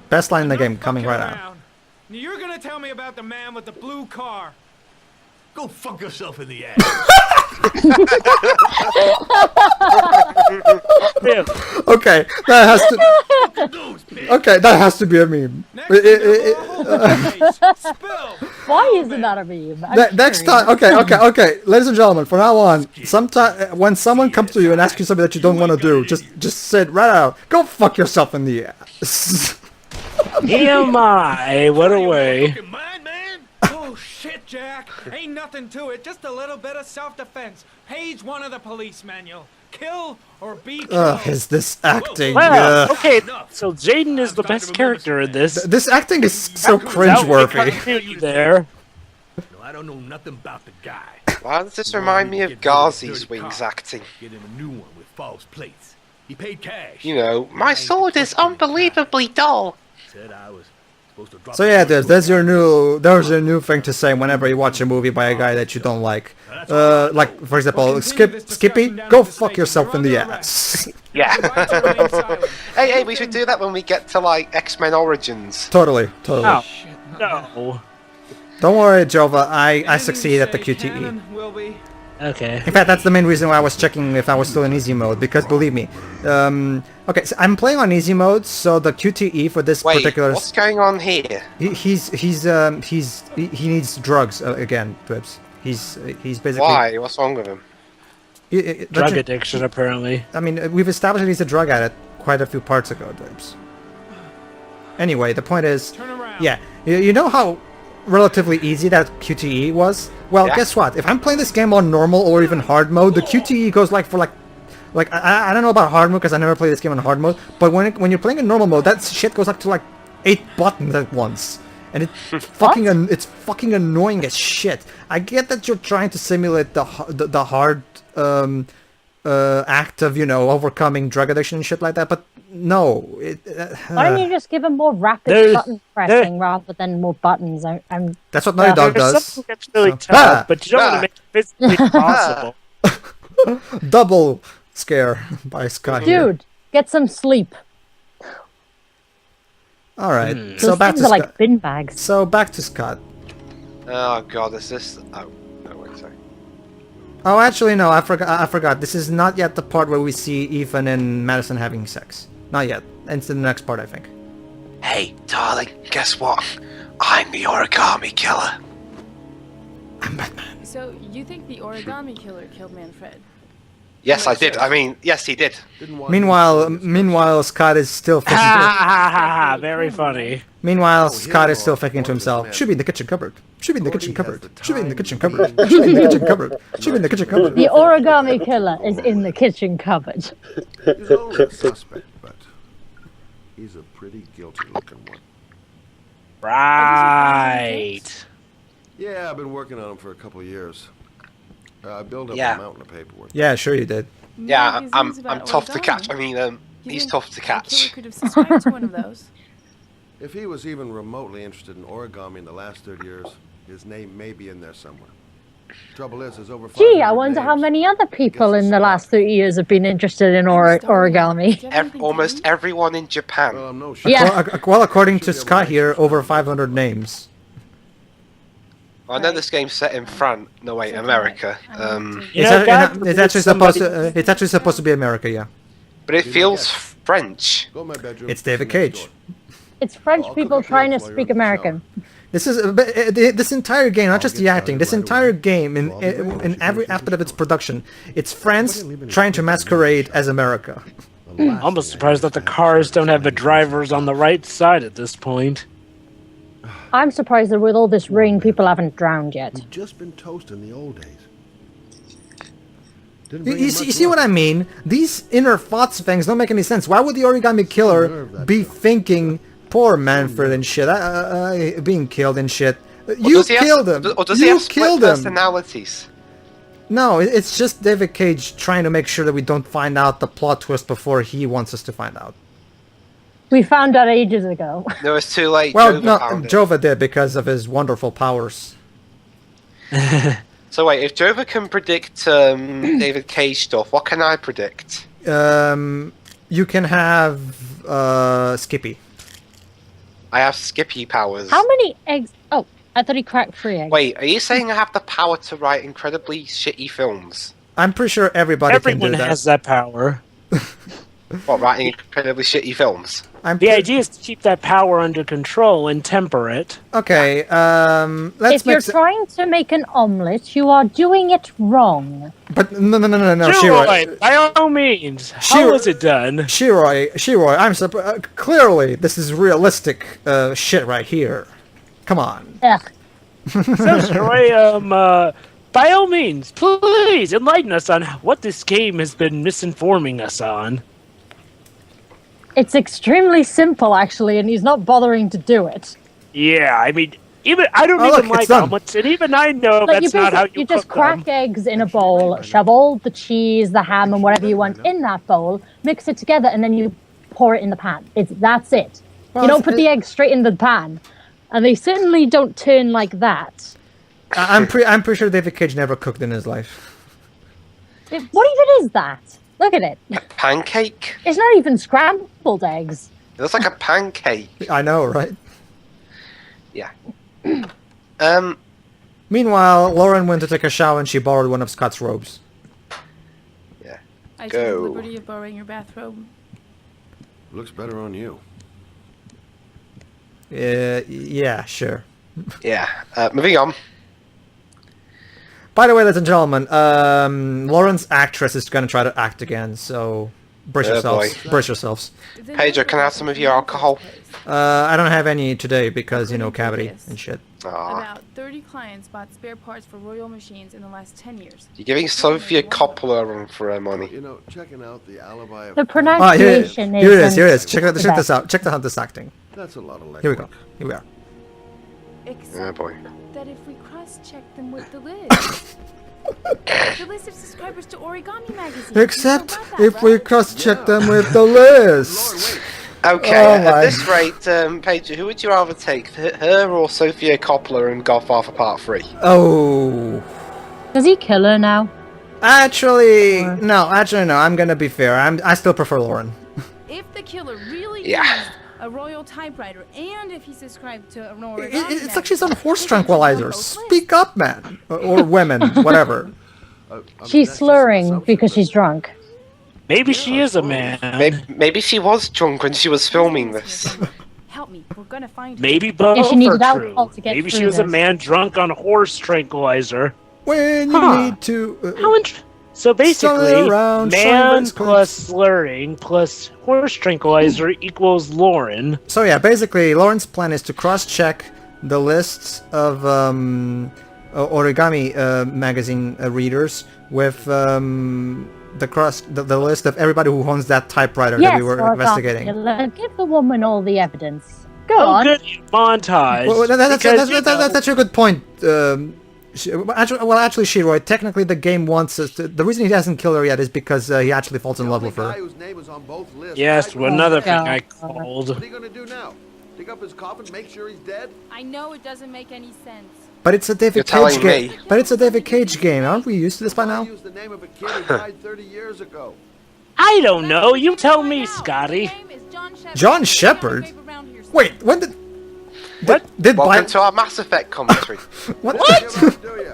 [SPEAKER 1] Best line in the game coming right out.
[SPEAKER 8] Around. You're gonna tell me about the man with the blue car.
[SPEAKER 9] Go fuck yourself in the ass.
[SPEAKER 2] Yeah.
[SPEAKER 1] Okay, that has to. Okay, that has to be a meme.
[SPEAKER 8] Spill.
[SPEAKER 5] Why isn't that a meme?
[SPEAKER 1] Next time, okay, ladies and gentlemen, from now on, sometime when someone comes to you and asks you something that you don't want to do, just say it right out. Go fuck yourself in the ass.
[SPEAKER 2] EMI, what a way.
[SPEAKER 8] Fucking mind, man. Oh shit, Jack. Ain't nothing to it. Just a little bit of self-defense. Page 1 of the police manual. Kill or be killed.
[SPEAKER 1] Ugh, is this acting?
[SPEAKER 2] Wow, okay, so Jaden is the best character in this.
[SPEAKER 1] This acting is so
[SPEAKER 2] Without
[SPEAKER 1] cringeworthy.
[SPEAKER 2] continuity there.
[SPEAKER 9] No, I don't know nothing about the guy.
[SPEAKER 3] Why does this remind me of Ghazi's Wings acting?
[SPEAKER 9] Getting a new one with false plates. He paid cash.
[SPEAKER 3] You know, my sword is unbelievably dull.
[SPEAKER 9] Said I was supposed to drop
[SPEAKER 1] So yeah, there's your new thing to say whenever you watch a movie by a guy that you don't like. Like for example, Skippy, go fuck yourself in the ass.
[SPEAKER 3] Yeah. hey, we should do that when we get to like X-Men Origins.
[SPEAKER 1] Totally.
[SPEAKER 2] Oh, no.
[SPEAKER 1] Don't worry, Jova. I succeed at the QTE.
[SPEAKER 8] Will be.
[SPEAKER 2] Okay.
[SPEAKER 1] In fact, that's the main reason why I was checking if I was still in easy mode. Because believe me, okay, so I'm playing on easy mode, so the QTE for this
[SPEAKER 3] Wait,
[SPEAKER 1] particular
[SPEAKER 3] what's going on here?
[SPEAKER 1] he needs drugs again, Twibs. He's basically
[SPEAKER 3] Why? What's wrong with him?
[SPEAKER 2] Drug addiction, apparently.
[SPEAKER 1] I mean, we've established that he's a drug addict quite a few parts ago, Twibs. Anyway, the point is,
[SPEAKER 8] Turn around.
[SPEAKER 1] yeah, you know how relatively easy that QTE was? Well,
[SPEAKER 3] Yeah.
[SPEAKER 1] guess what? If I'm playing this game on normal or even hard mode, the QTE goes like for like I don't know about hard mode because I never played this game on hard mode. But when you're playing in normal mode, that shit goes up to like 8 buttons at once, and it's fucking annoying as shit. I get that you're trying to simulate the hard act of overcoming drug addiction and shit like that, but no.
[SPEAKER 5] Why don't you just give him more rapid button pressing rather than more buttons?
[SPEAKER 1] That's what Naughty Dog does.
[SPEAKER 2] Something that's really
[SPEAKER 1] So-
[SPEAKER 2] tough, but you don't want to make it physically possible.
[SPEAKER 1] Double scare by Scott here.
[SPEAKER 5] Dude, get some sleep.
[SPEAKER 1] All right,
[SPEAKER 5] Those
[SPEAKER 1] so back to
[SPEAKER 5] things are
[SPEAKER 1] Scott.
[SPEAKER 5] like bin bags.
[SPEAKER 1] So back to Scott.
[SPEAKER 3] Oh god, is this? Oh, no, wait, sorry.
[SPEAKER 1] Oh, actually, no, I forgot. This is not yet the part where we see Ethan and Madison having sex. Not yet. It's the next part, I think.
[SPEAKER 3] Hey, darling, guess what? I'm the Origami Killer.
[SPEAKER 1] I'm Batman.
[SPEAKER 10] So, you think the Origami Killer killed Manfred?
[SPEAKER 3] Yes, I did. I mean, yes, he did.
[SPEAKER 1] Meanwhile, Scott is still thinking.
[SPEAKER 2] Ha, very funny.
[SPEAKER 1] Meanwhile, Scott is still thinking to himself, "Should be in the kitchen cupboard. Should be in the kitchen cupboard. Should be in the kitchen cupboard. Should be in the kitchen cupboard. Should be in the kitchen cupboard."
[SPEAKER 5] The Origami Killer is in the kitchen cupboard.
[SPEAKER 11] He's only a suspect, but he's a pretty guilty-looking one.
[SPEAKER 2] Right.
[SPEAKER 11] Yeah, I've been working on him for a couple of years. I built up
[SPEAKER 3] Yeah.
[SPEAKER 11] a mountain of paperwork.
[SPEAKER 1] Yeah, sure you did.
[SPEAKER 3] Yeah, I'm
[SPEAKER 10] Magazines about
[SPEAKER 3] tough to catch.
[SPEAKER 10] origami.
[SPEAKER 3] I mean,
[SPEAKER 10] You
[SPEAKER 3] he's
[SPEAKER 10] think
[SPEAKER 3] tough to
[SPEAKER 10] the killer
[SPEAKER 3] catch.
[SPEAKER 10] could have subscribed to one of those.
[SPEAKER 11] If he was even remotely interested in origami in the last 30 years, his name may be in there somewhere. Trouble is, there's over 500
[SPEAKER 5] Gee, I wonder how
[SPEAKER 11] names.
[SPEAKER 5] many other people in the last 30 years have been interested in origami.
[SPEAKER 10] Do you have anything to
[SPEAKER 3] Almost
[SPEAKER 10] eat?
[SPEAKER 3] everyone in Japan.
[SPEAKER 11] Well, I'm no sure.
[SPEAKER 5] Yeah.
[SPEAKER 1] Well, according to Scott here, over 500 names.
[SPEAKER 3] I know this game's set in France. No, wait, America.
[SPEAKER 2] You know, God
[SPEAKER 1] It's actually
[SPEAKER 2] forbid
[SPEAKER 1] supposed to be America, yeah.
[SPEAKER 3] But it feels French.
[SPEAKER 11] Go in my bedroom.
[SPEAKER 1] It's David
[SPEAKER 11] see next
[SPEAKER 1] Cage.
[SPEAKER 11] door.
[SPEAKER 5] It's French
[SPEAKER 11] I'll
[SPEAKER 5] people
[SPEAKER 11] cook a
[SPEAKER 5] trying to
[SPEAKER 11] cake while you're
[SPEAKER 5] speak
[SPEAKER 11] in the
[SPEAKER 5] American.
[SPEAKER 1] This is this entire game, not just
[SPEAKER 11] get
[SPEAKER 1] the acting.
[SPEAKER 11] started
[SPEAKER 1] This
[SPEAKER 11] right
[SPEAKER 1] entire
[SPEAKER 11] away.
[SPEAKER 1] game,
[SPEAKER 11] Well, I'll be ready when
[SPEAKER 1] in
[SPEAKER 11] she
[SPEAKER 1] every
[SPEAKER 11] finishes
[SPEAKER 1] aspect of its
[SPEAKER 11] her
[SPEAKER 1] production, it's France
[SPEAKER 11] Why didn't leave
[SPEAKER 1] trying to
[SPEAKER 11] any
[SPEAKER 1] masquerade as America.
[SPEAKER 11] The last
[SPEAKER 2] I'm almost
[SPEAKER 11] thing I
[SPEAKER 2] surprised that
[SPEAKER 11] need
[SPEAKER 2] the
[SPEAKER 11] is
[SPEAKER 2] cars don't have the
[SPEAKER 11] to
[SPEAKER 2] drivers on the right side at this point.
[SPEAKER 5] I'm surprised that with all this rain, people haven't drowned yet.
[SPEAKER 11] We'd just been toast in the old days. Didn't
[SPEAKER 1] You,
[SPEAKER 11] bring
[SPEAKER 1] you
[SPEAKER 11] him
[SPEAKER 1] see,
[SPEAKER 11] much
[SPEAKER 1] you see what
[SPEAKER 11] luck.
[SPEAKER 1] I mean? These inner thoughts things don't make any sense. Why would the Origami Killer
[SPEAKER 11] Nerve that
[SPEAKER 1] be
[SPEAKER 11] stuff.
[SPEAKER 1] thinking, poor Manfred and shit, being killed and shit?
[SPEAKER 3] Or
[SPEAKER 1] You
[SPEAKER 3] does he have-
[SPEAKER 1] killed him!
[SPEAKER 3] Or does he
[SPEAKER 1] You
[SPEAKER 3] have split
[SPEAKER 1] killed him!
[SPEAKER 3] personalities?
[SPEAKER 1] No, it's just David Cage trying to make sure that we don't find out the plot twist before he wants us to find out.
[SPEAKER 5] We found out ages ago.
[SPEAKER 3] No, it's too late.
[SPEAKER 1] Well,
[SPEAKER 3] Jova
[SPEAKER 1] no,
[SPEAKER 3] found it.
[SPEAKER 1] Jova did because of his wonderful powers.
[SPEAKER 3] So wait, if Jova can predict David Cage stuff, what can I predict?
[SPEAKER 1] You can have Skippy.
[SPEAKER 3] I have Skippy powers.
[SPEAKER 5] How many eggs? Oh, I thought he cracked 3 eggs.
[SPEAKER 3] Wait, are you saying I have the power to write incredibly shitty films?
[SPEAKER 1] I'm pretty sure everybody can do
[SPEAKER 2] Everyone
[SPEAKER 1] that.
[SPEAKER 2] has that power.
[SPEAKER 3] What, writing incredibly shitty films?
[SPEAKER 2] The idea is to keep that power under control and temper it.
[SPEAKER 1] Okay, let's
[SPEAKER 5] If you're trying to make an omelette, you are doing it wrong.
[SPEAKER 1] But no,
[SPEAKER 2] Shiroi, by all means. How is it done?
[SPEAKER 1] Shiroi, clearly this is realistic shit right here. Come on.
[SPEAKER 5] Ugh.
[SPEAKER 2] So, Shiroi, by all means, please enlighten us on what this game has been misinforming us on.
[SPEAKER 5] It's extremely simple, actually, and he's not bothering to do it.
[SPEAKER 2] Yeah, I mean, I don't even like omelets, and even I know
[SPEAKER 5] Like
[SPEAKER 2] that's not how you cook
[SPEAKER 5] just crack
[SPEAKER 2] them.
[SPEAKER 5] eggs in a bowl, shove all the cheese, the ham, and whatever you want in that bowl, mix it together, and then you pour it in the pan. That's it.
[SPEAKER 1] Well,
[SPEAKER 5] you don't put the eggs straight in the pan, and they certainly don't turn like that.
[SPEAKER 1] I'm pretty sure David Cage never cooked in his life.
[SPEAKER 5] What even is that? Look at it.
[SPEAKER 3] Pancake?
[SPEAKER 5] It's not even scrambled eggs.
[SPEAKER 3] It looks like a pancake.
[SPEAKER 1] I know, right?
[SPEAKER 3] Yeah.
[SPEAKER 1] Meanwhile, Lauren went to take a shower and she borrowed one of Scott's robes.
[SPEAKER 3] Yeah.
[SPEAKER 10] I took the liberty of borrowing your bathrobe.
[SPEAKER 11] Looks better on you.
[SPEAKER 1] Yeah, sure.
[SPEAKER 3] Yeah. Moving on.
[SPEAKER 1] By the way, ladies and gentlemen, Lauren's actress is going to try to act again, so brace yourselves.
[SPEAKER 3] Boy.
[SPEAKER 1] Brace yourselves.
[SPEAKER 3] Pedro, can I have some of your alcohol?
[SPEAKER 1] I don't have any today because, you know, cavity and shit.
[SPEAKER 10] About 30 clients bought spare parts for Royal machines in the last 10 years.
[SPEAKER 3] You're giving Sophia Coppola a run for her money.
[SPEAKER 11] You know, checking out the alibi of...
[SPEAKER 5] The pronunciation
[SPEAKER 1] here it is,
[SPEAKER 5] isn't
[SPEAKER 1] here it is. Check
[SPEAKER 5] the
[SPEAKER 1] this
[SPEAKER 5] best.
[SPEAKER 1] out. Check out this acting.
[SPEAKER 11] That's a lot of legwork.
[SPEAKER 1] Here we go. Here we are.
[SPEAKER 10] Except
[SPEAKER 3] boy.
[SPEAKER 10] that if we cross-check them with the list. The list of subscribers to Origami Magazine.
[SPEAKER 1] Except if we cross-check them with the list.
[SPEAKER 3] Okay,
[SPEAKER 1] Oh
[SPEAKER 3] at
[SPEAKER 1] my.
[SPEAKER 3] this rate, Pedro, who would you rather take? Her or Sophia Coppola in Godfather Part 3?
[SPEAKER 1] Oh.
[SPEAKER 5] Does he kill her now?
[SPEAKER 1] Actually, no. I'm gonna be fair. I still prefer Lauren.
[SPEAKER 10] If the killer really
[SPEAKER 3] Yeah.
[SPEAKER 10] used a royal typewriter, and if he subscribed to an Origami
[SPEAKER 1] It's like she's on horse
[SPEAKER 10] magazine,
[SPEAKER 1] tranquilizers. Speak up, man. Or women, whatever.
[SPEAKER 5] She's slurring because she's drunk.
[SPEAKER 2] Maybe she is a man.
[SPEAKER 3] Maybe she was drunk when she was filming this.
[SPEAKER 10] Help me, we're gonna find
[SPEAKER 2] Maybe both
[SPEAKER 5] Yeah, she
[SPEAKER 2] are
[SPEAKER 5] needed
[SPEAKER 2] true.
[SPEAKER 5] alcohol to get
[SPEAKER 2] Maybe she
[SPEAKER 5] through
[SPEAKER 2] was a
[SPEAKER 5] this.
[SPEAKER 2] man drunk on horse tranquilizer.
[SPEAKER 1] When you need to...
[SPEAKER 2] So basically,
[SPEAKER 1] around
[SPEAKER 2] man
[SPEAKER 1] Scheinberg's
[SPEAKER 2] plus slurring plus horse tranquilizer equals Lauren.
[SPEAKER 1] So yeah, basically, Lauren's plan is to cross-check the lists of Origami magazine readers with the list of everybody who owns that typewriter that we were investigating.
[SPEAKER 5] Killer, give the woman all the evidence. Go
[SPEAKER 2] Oh,
[SPEAKER 5] on.
[SPEAKER 2] good montage.
[SPEAKER 1] Well,
[SPEAKER 2] because, you know,
[SPEAKER 1] that's a good point. Actually, Shiroi, technically the game wants us to... The reason he hasn't killed her yet is because he actually falls in love with her.
[SPEAKER 11] Whose name is on both lists.
[SPEAKER 2] Yes,
[SPEAKER 11] right?
[SPEAKER 2] another thing I called.
[SPEAKER 11] What are you gonna do now? Dig up his coffin, make sure he's dead?
[SPEAKER 10] I know it doesn't make any sense.
[SPEAKER 1] But it's a David
[SPEAKER 3] You're
[SPEAKER 1] Cage
[SPEAKER 3] telling
[SPEAKER 1] game.
[SPEAKER 3] me.
[SPEAKER 1] But it's a David Cage game. Aren't we used to this by
[SPEAKER 11] Why
[SPEAKER 1] now?
[SPEAKER 11] use the name of a kid who died 30 years ago?
[SPEAKER 2] I don't know. You tell me, Scotty.
[SPEAKER 1] John Shepard? Wait, when did...
[SPEAKER 2] What?
[SPEAKER 1] Did
[SPEAKER 3] Welcome
[SPEAKER 1] Bi-
[SPEAKER 3] to our Mass Effect commentary.
[SPEAKER 1] What?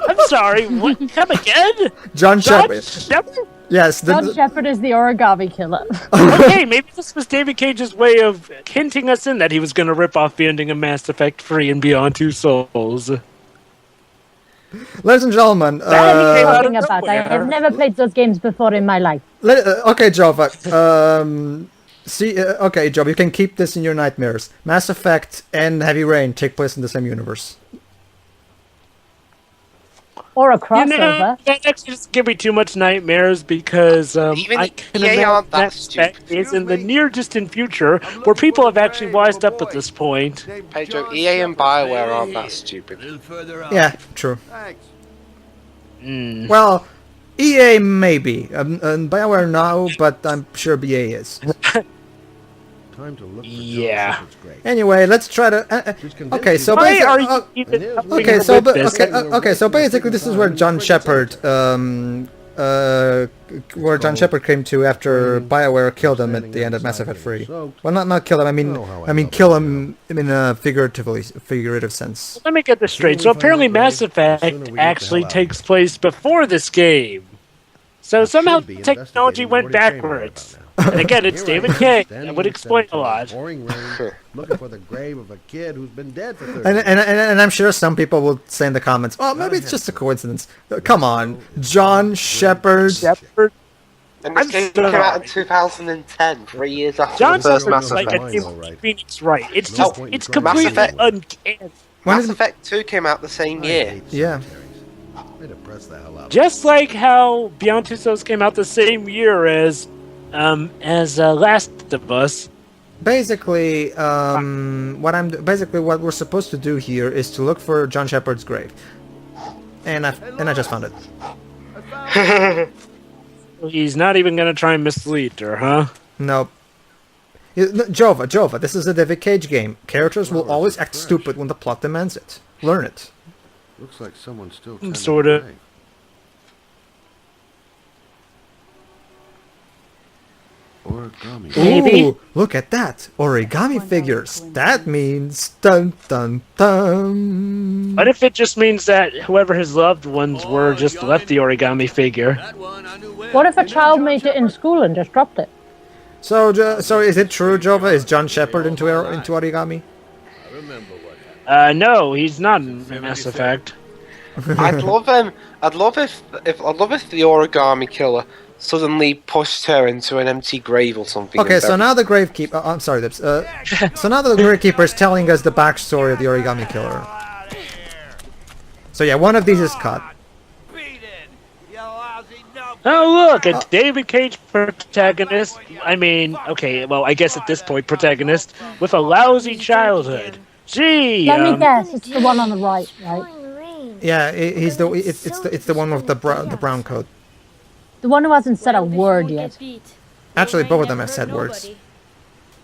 [SPEAKER 2] I'm sorry. What? Come again?
[SPEAKER 1] John
[SPEAKER 2] John
[SPEAKER 1] Shepard.
[SPEAKER 2] Shepard?
[SPEAKER 1] Yes.
[SPEAKER 5] John Shepard is the Origami Killer.
[SPEAKER 2] Okay, maybe this was David Cage's way of hinting us in that he was going to rip off the ending of Mass Effect 3 and Beyond Two Souls.
[SPEAKER 1] Ladies and gentlemen,
[SPEAKER 2] That came out
[SPEAKER 5] Talking
[SPEAKER 2] of
[SPEAKER 5] about. I
[SPEAKER 2] nowhere.
[SPEAKER 5] have never played those games before in my life.
[SPEAKER 1] okay, Jova. Okay, Job, you can keep this in your nightmares. Mass Effect and Heavy Rain take place in the same universe.
[SPEAKER 5] Or a
[SPEAKER 2] You
[SPEAKER 5] crossover.
[SPEAKER 2] know, that actually doesn't give me too much nightmares because
[SPEAKER 3] Even
[SPEAKER 2] I can
[SPEAKER 3] EA
[SPEAKER 2] imagine
[SPEAKER 3] aren't that
[SPEAKER 2] that
[SPEAKER 3] stupid.
[SPEAKER 2] is in the near distant future where people have actually wised up at this point.
[SPEAKER 3] Pedro, EA and BioWare aren't that stupid.
[SPEAKER 1] Yeah, true.
[SPEAKER 11] Thanks.
[SPEAKER 1] Well, EA maybe. And BioWare no, but I'm sure BA is.
[SPEAKER 11] Time to look for
[SPEAKER 2] Yeah.
[SPEAKER 11] John Shepherd's grave.
[SPEAKER 1] Anyway, let's try to.
[SPEAKER 11] She's convinced
[SPEAKER 1] Okay, so
[SPEAKER 2] Why
[SPEAKER 1] basically,
[SPEAKER 2] are you even helping
[SPEAKER 1] okay,
[SPEAKER 2] her
[SPEAKER 1] so
[SPEAKER 2] with
[SPEAKER 1] but,
[SPEAKER 2] this?
[SPEAKER 1] okay, so basically, this is where John Shepard, where John Shepard came to after BioWare killed him at the end of Mass Effect 3. Well, not kill him. I mean kill him in a figurative sense.
[SPEAKER 2] Let me get this straight. So apparently Mass Effect actually takes place before this game. So somehow technology went backwards. And again, it's David King. That would explain a lot.
[SPEAKER 11] Pouring rain, looking for the grave of a kid who's been dead for 30
[SPEAKER 1] And I'm sure some people will say in the comments, "Oh, maybe it's just a coincidence." Come on, John Shepard.
[SPEAKER 3] And this game came out in 2010, 3 years after
[SPEAKER 2] John
[SPEAKER 3] the first
[SPEAKER 2] Shepard's
[SPEAKER 3] Mass
[SPEAKER 2] like
[SPEAKER 3] Effect.
[SPEAKER 2] a Phoenix Wright. It's
[SPEAKER 11] No
[SPEAKER 2] just,
[SPEAKER 11] point
[SPEAKER 2] it's
[SPEAKER 11] in going
[SPEAKER 2] completely
[SPEAKER 3] Mass Effect.
[SPEAKER 2] uncanny.
[SPEAKER 3] Mass Effect 2 came out the same year.
[SPEAKER 1] Yeah.
[SPEAKER 11] Way to press the hell up.
[SPEAKER 2] Just like how Beyond Two Souls came out the same year as Last of Us.
[SPEAKER 1] Basically, what we're supposed to do here is to look for John Shepard's grave, and I just found it.
[SPEAKER 2] He's not even gonna try and mislead her, huh?
[SPEAKER 1] Nope. Jova, this is a David Cage game. Characters will always act stupid when the plot demands it. Learn it.
[SPEAKER 11] Looks like someone's still tending
[SPEAKER 2] Sort
[SPEAKER 11] the
[SPEAKER 2] of.
[SPEAKER 11] grave. Origami.
[SPEAKER 2] Maybe.
[SPEAKER 1] Ooh, look at that. Origami figures. That means dun dun dun.
[SPEAKER 2] What if it just means that whoever his loved ones were just left the origami figure?
[SPEAKER 5] What if a child made it in school and just dropped it?
[SPEAKER 1] So is it true, Jova? Is John Shepard into origami?
[SPEAKER 2] No, he's not in Mass Effect.
[SPEAKER 3] I'd love if the Origami Killer suddenly pushed her into an empty grave or something.
[SPEAKER 1] Okay, so now the Gravekeeper... I'm sorry, Lips. So now the Gravekeeper is telling us the backstory of the Origami Killer. So yeah, one of these is cut.
[SPEAKER 2] Oh, look, a David Cage protagonist. I mean, okay, well, I guess at this point, protagonist with a lousy childhood. Gee,
[SPEAKER 5] Let me guess, it's the one on the right, right?
[SPEAKER 1] Yeah, it's the one with the brown coat.
[SPEAKER 5] The one who hasn't said a word yet.
[SPEAKER 1] Actually, both of them have said words.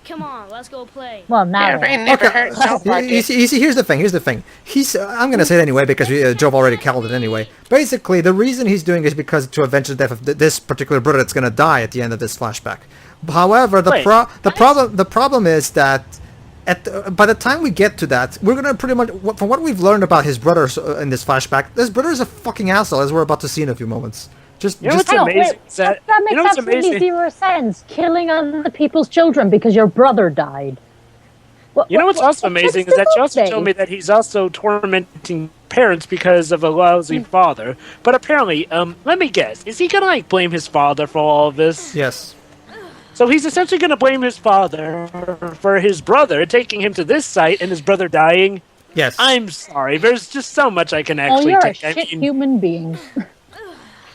[SPEAKER 10] Come on, let's go play.
[SPEAKER 5] Well, now.
[SPEAKER 1] Okay, you see, here's the thing. I'm gonna say it anyway because Joe already called it anyway. Basically, the reason he's doing it is because to avenge the death of this particular brother that's gonna die at the end of this flashback. However, the problem is that by the time we get to that, we're gonna pretty much, from what we've learned about his brother in this flashback, this brother is a fucking asshole, as we're about to see in a few moments.
[SPEAKER 2] You know what's amazing?
[SPEAKER 5] That makes absolutely zero sense. Killing other people's children because your brother died.
[SPEAKER 2] You know what's also amazing is that she also told me that he's also tormenting parents because of a lousy father. But apparently, let me guess, is he gonna blame his father for all of this?
[SPEAKER 1] Yes.
[SPEAKER 2] So he's essentially gonna blame his father for his brother taking him to this site and his brother dying.
[SPEAKER 1] Yes.
[SPEAKER 2] I'm sorry. There's just so much I can actually
[SPEAKER 5] you're
[SPEAKER 2] take.
[SPEAKER 5] a shit human being.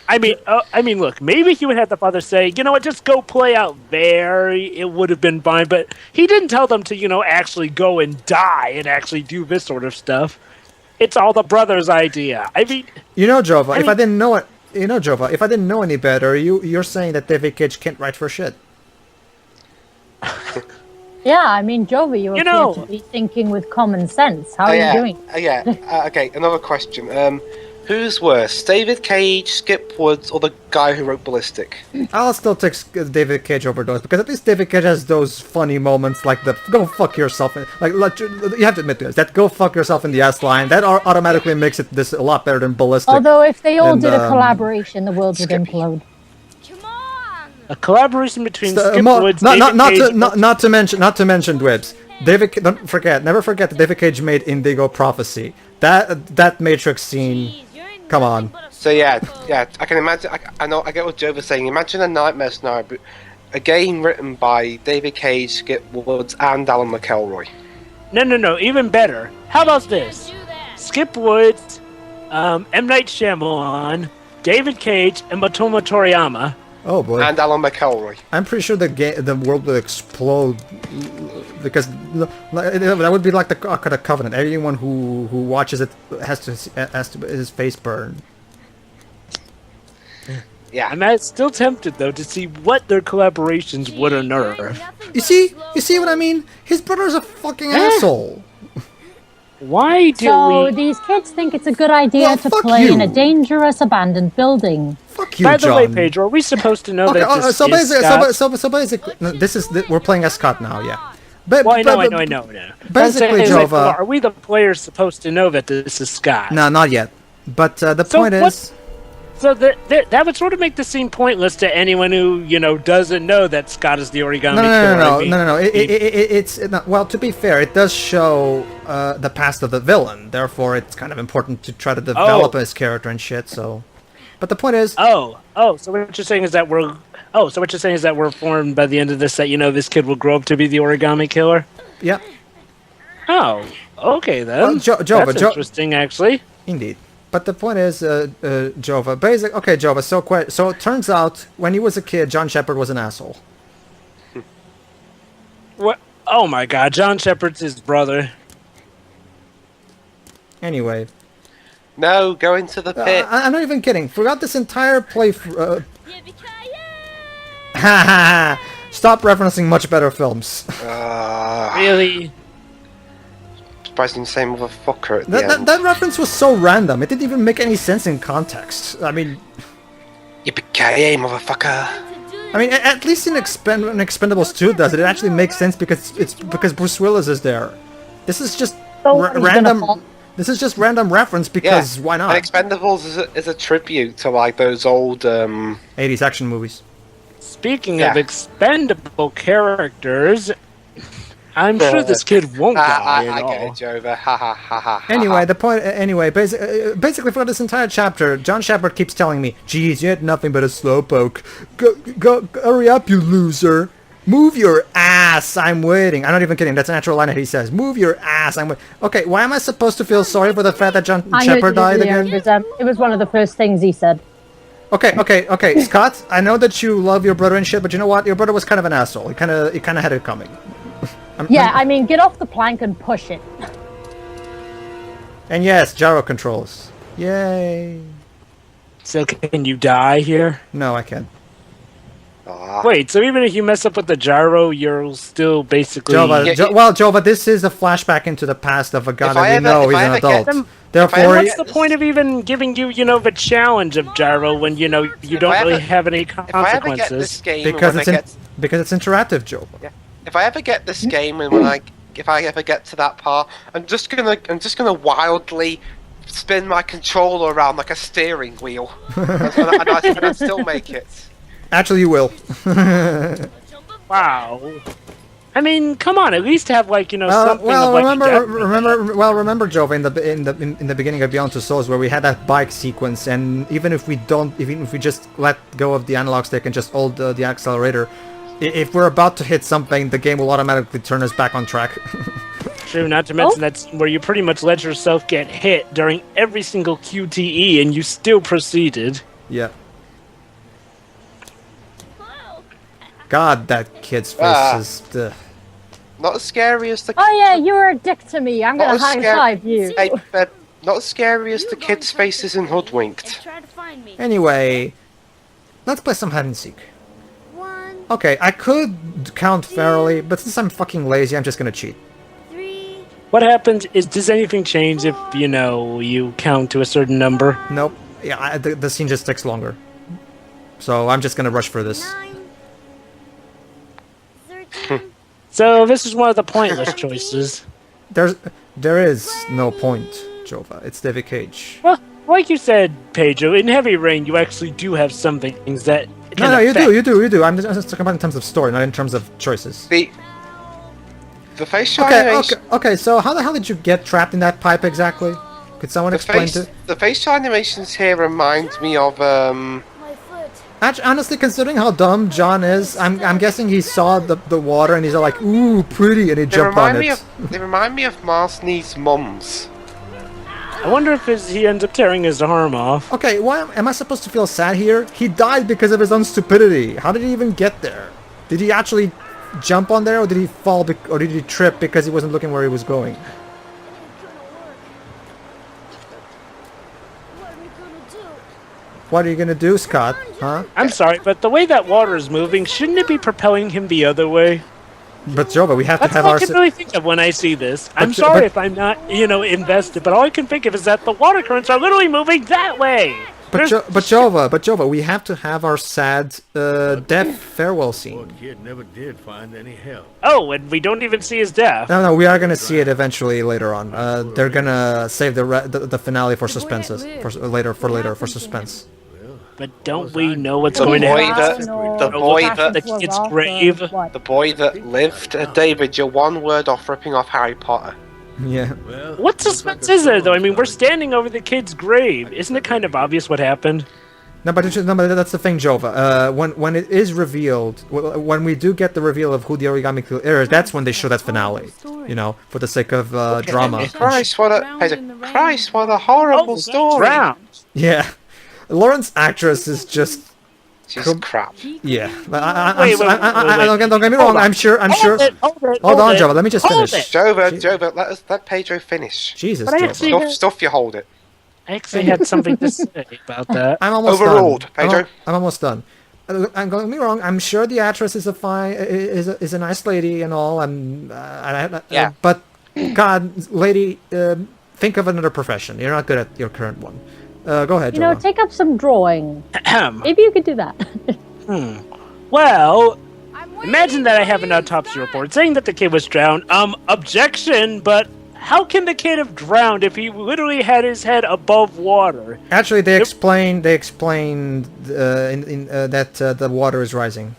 [SPEAKER 2] I mean, look, maybe he would have the father say, you know what, just go play out there. It would have been fine, but he didn't tell them to, actually go and die and actually do this sort of stuff. It's all the brother's idea. I mean,
[SPEAKER 1] Jova, if I didn't know it, Jova, if I didn't know any better, you're saying that David Cage can't write for shit.
[SPEAKER 5] Yeah, I mean, Jova, you appear to be thinking with common sense. How are you doing?
[SPEAKER 3] Okay, another question. Who's worse, David Cage, Skip Woods, or the guy who wrote Ballistic?
[SPEAKER 1] I'll still take David Cage over those, because at least David Cage has those funny moments like the "go fuck yourself." You have to admit this, that "go fuck yourself" in the S line, that automatically makes it this a lot better than Ballistic.
[SPEAKER 5] Although if they all did a collaboration, the world would implode.
[SPEAKER 2] A collaboration between Skip Woods, David Cage...
[SPEAKER 1] Not to mention Dwibs. Never forget that David Cage made Indigo Prophecy. That Matrix scene. Come on.
[SPEAKER 3] So yeah, I can imagine. I get what Joe was saying. Imagine a nightmare scenario, but a game written by David Cage, Skip Woods, and Alan McElroy.
[SPEAKER 2] No, even better. How about this? Skip Woods, M. Night Shyamalan, David Cage, and Motomo Toriyama.
[SPEAKER 1] Oh boy.
[SPEAKER 3] And Alan McElroy.
[SPEAKER 1] I'm pretty sure the world will explode because that would be like the Ark of the Covenant. Everyone who watches it has to his face burn.
[SPEAKER 3] Yeah.
[SPEAKER 2] I'm still tempted though to see what their collaborations would unearth.
[SPEAKER 1] You see what I mean? His brother's a fucking asshole.
[SPEAKER 2] Why do
[SPEAKER 5] So
[SPEAKER 2] we?
[SPEAKER 5] these kids think it's a good idea
[SPEAKER 1] Well,
[SPEAKER 5] to
[SPEAKER 1] fuck
[SPEAKER 5] play in a
[SPEAKER 1] you.
[SPEAKER 5] dangerous abandoned building.
[SPEAKER 1] Fuck you,
[SPEAKER 2] By the way,
[SPEAKER 1] John.
[SPEAKER 2] Pedro, are we supposed to know
[SPEAKER 1] Okay,
[SPEAKER 2] that this
[SPEAKER 1] so
[SPEAKER 2] is
[SPEAKER 1] basically,
[SPEAKER 2] Scott?
[SPEAKER 1] so basically, no, we're playing as Scott now, yeah. But,
[SPEAKER 2] Well, I know.
[SPEAKER 1] Basically,
[SPEAKER 2] I'm saying,
[SPEAKER 1] Jova.
[SPEAKER 2] are we the players supposed to know that this is Scott?
[SPEAKER 1] No, not yet. But the
[SPEAKER 2] So
[SPEAKER 1] point
[SPEAKER 2] what-
[SPEAKER 1] is,
[SPEAKER 2] So that would sort of make the scene pointless to anyone who doesn't know that Scott is the Origami Killer.
[SPEAKER 1] no. It's well. To be fair, it does show the past of the villain. Therefore, it's kind of important to try to develop his character and shit. So, but the point is,
[SPEAKER 2] So what you're saying is that we're informed by the end of this that this kid will grow up to be the Origami Killer.
[SPEAKER 1] yeah,
[SPEAKER 2] Oh, okay then.
[SPEAKER 1] Well, Jova,
[SPEAKER 2] That's interesting, actually.
[SPEAKER 1] indeed. But the point is, Jova. Okay, Jova. So it turns out when he was a kid, John Shepard was an asshole.
[SPEAKER 2] What? Oh my God, John Shepard's his brother.
[SPEAKER 1] Anyway,
[SPEAKER 3] No, go into the pit.
[SPEAKER 1] I'm not even kidding. Throughout this entire play, stop referencing much better films.
[SPEAKER 2] Really?
[SPEAKER 3] Surprising same motherfucker at the end.
[SPEAKER 1] That reference was so random. It didn't even make any sense in context. I mean,
[SPEAKER 3] Yippee-ki-yay, motherfucker.
[SPEAKER 1] At least in Expendables 2 does it? It actually makes sense because because Bruce Willis is there. This is just random. This is just random reference because why not?
[SPEAKER 3] And Expendables is a tribute to like those old
[SPEAKER 1] 80s action movies.
[SPEAKER 2] Speaking of expendable characters, I'm sure this kid won't die
[SPEAKER 3] I
[SPEAKER 2] at
[SPEAKER 3] get
[SPEAKER 2] all.
[SPEAKER 3] it, Jova. Ha ha ha ha.
[SPEAKER 1] Anyway, the point. Anyway, basically for this entire chapter, John Shepard keeps telling me, "Geez, you had nothing but a slowpoke. Go, hurry up, you loser! Move your ass! I'm waiting." I'm not even kidding. That's an actual line that he says. Move your ass! I'm waiting. Okay, why am I supposed to feel sorry for the fact that John Shepard died again?
[SPEAKER 5] It was one of the first things he said.
[SPEAKER 1] Okay, Scott. I know that you love your brother and shit, but you know what? Your brother was kind of an asshole. He kind of had it coming.
[SPEAKER 5] Get off the plank and push it.
[SPEAKER 1] And yes, gyro controls. Yay!
[SPEAKER 2] So can you die here?
[SPEAKER 1] No, I can't.
[SPEAKER 2] Wait, so even if you mess up with the gyro, you're still basically...
[SPEAKER 1] Jova, this is a flashback into the past of a guy that we know he's an adult. Therefore,
[SPEAKER 2] what's the point of even giving you, the challenge of gyro when, you don't really have any consequences?
[SPEAKER 3] If I ever get this game,
[SPEAKER 1] because it's interactive, Jova.
[SPEAKER 3] Yeah. If I ever get this game, and if I ever get to that part, I'm just gonna wildly spin my controller around like a steering wheel, and I still make it.
[SPEAKER 1] Actually, you will.
[SPEAKER 2] Wow. I mean, come on, at least have something.
[SPEAKER 1] Remember, Jova, in the beginning of Beyond Two Souls, where we had that bike sequence, and even if we just let go of the analog stick and just hold the accelerator, if we're about to hit something, the game will automatically turn us back on track.
[SPEAKER 2] True, not to mention that's where you pretty much let yourself get hit during every single QTE, and you still proceeded.
[SPEAKER 1] Yeah. God, that kid's face is...
[SPEAKER 3] Not as scary as the...
[SPEAKER 5] Oh yeah, you're a dick to me. I'm gonna high-five you.
[SPEAKER 3] Hey, not as scary as the kids' faces in Hoodwinked.
[SPEAKER 1] Anyway, let's play some hide and seek. Okay, I could count fairly, but since I'm fucking lazy, I'm just gonna cheat.
[SPEAKER 2] What happens is, does anything change if, you count to a certain number?
[SPEAKER 1] Nope. Yeah, the scene just takes longer. So I'm just gonna rush for this.
[SPEAKER 2] So this is one of the pointless choices.
[SPEAKER 1] There is no point, Jova. It's David Cage.
[SPEAKER 2] Well, like you said, Pedro, in Heavy Rain, you actually do have some things that can affect.
[SPEAKER 1] you do. I'm just talking about in terms of story, not in terms of choices.
[SPEAKER 3] The facial animation...
[SPEAKER 1] Okay, so how the hell did you get trapped in that pipe exactly? Could someone explain to...
[SPEAKER 3] The facial animations here remind me of,
[SPEAKER 1] Actually, honestly, considering how dumb John is, I'm guessing he saw the water and he's all like, ooh, pretty, and he jumped on it.
[SPEAKER 3] They remind me of Marcene's mums.
[SPEAKER 2] I wonder if he ends up tearing his arm off.
[SPEAKER 1] Okay, why am I supposed to feel sad here? He died because of his own stupidity. How did he even get there? Did he actually jump on there, or did he fall, or did he trip because he wasn't looking where he was going? What are you gonna do, Scott? Huh?
[SPEAKER 2] I'm sorry, but the way that water is moving, shouldn't it be propelling him the other way?
[SPEAKER 1] But Jova, we have to
[SPEAKER 2] That's
[SPEAKER 1] have
[SPEAKER 2] all
[SPEAKER 1] our.
[SPEAKER 2] I can really think of when I see this. I'm
[SPEAKER 1] But-
[SPEAKER 2] sorry
[SPEAKER 1] but-
[SPEAKER 2] if I'm not, invested, but all I can think of is that the water currents are literally moving that way.
[SPEAKER 1] But Jova, we have to have our sad, death farewell
[SPEAKER 9] Poor
[SPEAKER 1] scene.
[SPEAKER 9] kid never did find any help.
[SPEAKER 2] Oh, and we don't even see his death.
[SPEAKER 1] No, we are gonna see it eventually later on. They're gonna save the finale for suspense, for suspense.
[SPEAKER 2] But don't we know what's
[SPEAKER 3] The
[SPEAKER 2] going to
[SPEAKER 3] boy
[SPEAKER 2] happen?
[SPEAKER 3] that- the boy that-
[SPEAKER 2] the kid's grave.
[SPEAKER 3] The boy that lived. David, you're one word off ripping off Harry Potter.
[SPEAKER 1] Yeah.
[SPEAKER 9] Well,
[SPEAKER 2] What suspense is there, though? I mean, we're standing over the kid's grave. Isn't it kind of obvious what happened?
[SPEAKER 1] No, but that's the thing, Jova. When it is revealed, when we do get the reveal of who the Origami Killer is, that's when they show that finale. You know, for the sake of drama.
[SPEAKER 3] Christ, what a horrible story.
[SPEAKER 2] Drowned.
[SPEAKER 1] Yeah. Lauren's actress is just.
[SPEAKER 3] She's crap.
[SPEAKER 1] Yeah.
[SPEAKER 2] Wait.
[SPEAKER 1] Don't get me wrong.
[SPEAKER 2] Hold on.
[SPEAKER 1] I'm sure.
[SPEAKER 2] Hold
[SPEAKER 1] on,
[SPEAKER 2] it.
[SPEAKER 1] Jova. Let me just
[SPEAKER 2] Hold
[SPEAKER 1] finish.
[SPEAKER 2] it.
[SPEAKER 3] Jova, let Pedro finish.
[SPEAKER 1] Jesus,
[SPEAKER 2] But I
[SPEAKER 1] Jova.
[SPEAKER 2] actually-
[SPEAKER 3] Stuff you hold it.
[SPEAKER 2] I actually had something to say about that.
[SPEAKER 1] I'm almost
[SPEAKER 3] Overruled,
[SPEAKER 1] done.
[SPEAKER 3] Pedro.
[SPEAKER 1] I'm almost done. Don't get me wrong. I'm sure the actress is a nice lady and all.
[SPEAKER 3] Yeah.
[SPEAKER 1] But God, lady, think of another profession. You're not good at your current one. Go ahead, Jova.
[SPEAKER 5] Take up some drawing. Maybe you could do that.
[SPEAKER 2] Well, imagine that I have an autopsy report saying that the kid was drowned. Objection, but how can the kid have drowned if he literally had his head above water?
[SPEAKER 1] Actually, they explained that the water is rising.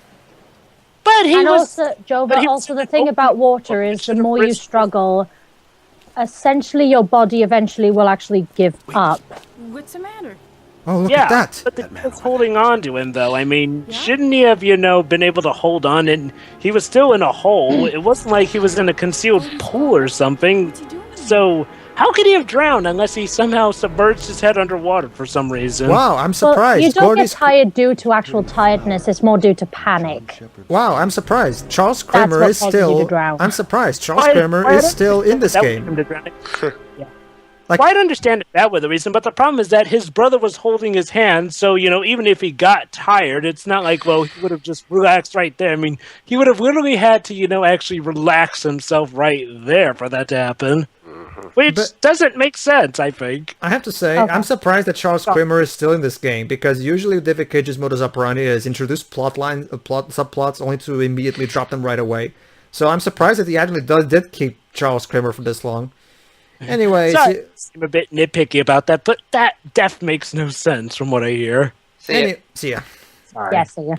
[SPEAKER 2] But he
[SPEAKER 5] And
[SPEAKER 2] was...
[SPEAKER 5] also, Joe,
[SPEAKER 2] but
[SPEAKER 5] but
[SPEAKER 2] he
[SPEAKER 5] also
[SPEAKER 2] was-
[SPEAKER 5] the thing about water is the more you struggle, essentially your body eventually will actually give up.
[SPEAKER 10] What's the matter?
[SPEAKER 1] Oh, look
[SPEAKER 2] Yeah,
[SPEAKER 1] at that.
[SPEAKER 2] but the kid was holding on to him, though. I mean, shouldn't he have, been able to hold on? And he was still in a hole. It wasn't like he was in a concealed pool or something.
[SPEAKER 10] What's he doing?
[SPEAKER 2] So, how could he have drowned unless he somehow submerged his head underwater for some reason?
[SPEAKER 1] Wow, I'm
[SPEAKER 5] Well,
[SPEAKER 1] surprised.
[SPEAKER 5] you don't
[SPEAKER 1] Gordy's-
[SPEAKER 5] get tired due to actual tiredness, it's more due to panic.
[SPEAKER 1] Wow, I'm surprised. Charles
[SPEAKER 5] That's
[SPEAKER 1] Kramer
[SPEAKER 5] what
[SPEAKER 1] is
[SPEAKER 5] causes you to
[SPEAKER 1] still.
[SPEAKER 5] drown.
[SPEAKER 1] I'm surprised. Charles
[SPEAKER 2] Why-
[SPEAKER 1] Kramer
[SPEAKER 2] why
[SPEAKER 1] is
[SPEAKER 2] don't-
[SPEAKER 1] still in this
[SPEAKER 2] that would
[SPEAKER 1] game.
[SPEAKER 2] him to drown. Yeah.
[SPEAKER 1] Like-
[SPEAKER 2] Well, I'd understand it that way, the reason, but the problem is that his brother was holding his hand, so, even if he got tired, it's not like, well, he would have just relaxed right there. I mean, he would have literally had to, actually relax himself right there for that to happen. Which
[SPEAKER 1] But-
[SPEAKER 2] doesn't make sense, I think.
[SPEAKER 1] I have to say,
[SPEAKER 5] Okay.
[SPEAKER 1] I'm surprised that Charles Kramer is still in this game because usually David Cage's modus operandi is introduce subplots only to immediately drop them right away. So I'm surprised that he actually did keep Charles Kramer for this long. Anyway,
[SPEAKER 2] Sorry, I'm a bit nitpicky about that, but that death makes no sense from what I hear.
[SPEAKER 3] See ya.
[SPEAKER 1] see ya.
[SPEAKER 2] Sorry.
[SPEAKER 5] Yes, yeah.